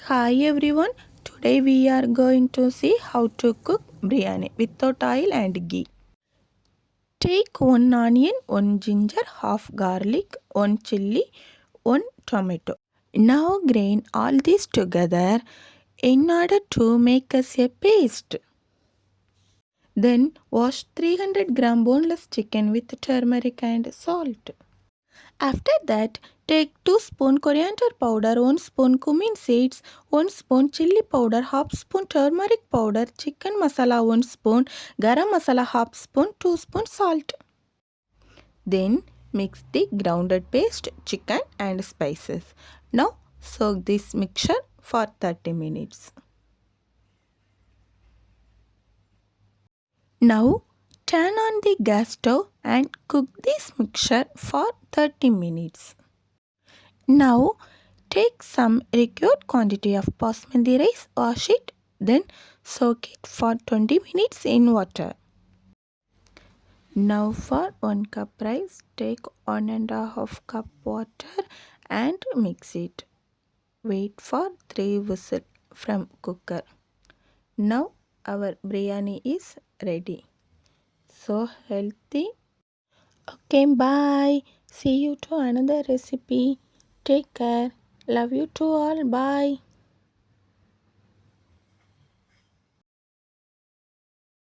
Hi everyone, today we are going to see how to cook biryani without oil and ghee. Take 1 onion, 1 ginger, half garlic, 1 chilli, 1 tomato. Now grind all this together in order to make us a paste. Then wash 300 gram boneless chicken with turmeric and salt. After that, take 2 spoon coriander powder, 1 spoon cumin seeds, 1 spoon chili powder, half spoon turmeric powder, chicken masala 1 spoon, garam masala half spoon, 2 spoon salt. Then mix the grounded paste, chicken and spices. Now soak this mixture for 30 minutes. Now turn on the gas stove and cook this mixture for 30 minutes. Now take some required quantity of basmati rice, wash it, then soak it for 20 minutes in water. Now for 1 cup rice, take 1.5 cup water and mix it. Wait for 3 whistles from cooker. Now our biryani is ready. So healthy. Okay, bye. See you to another recipe. Take care. Love you to all. Bye.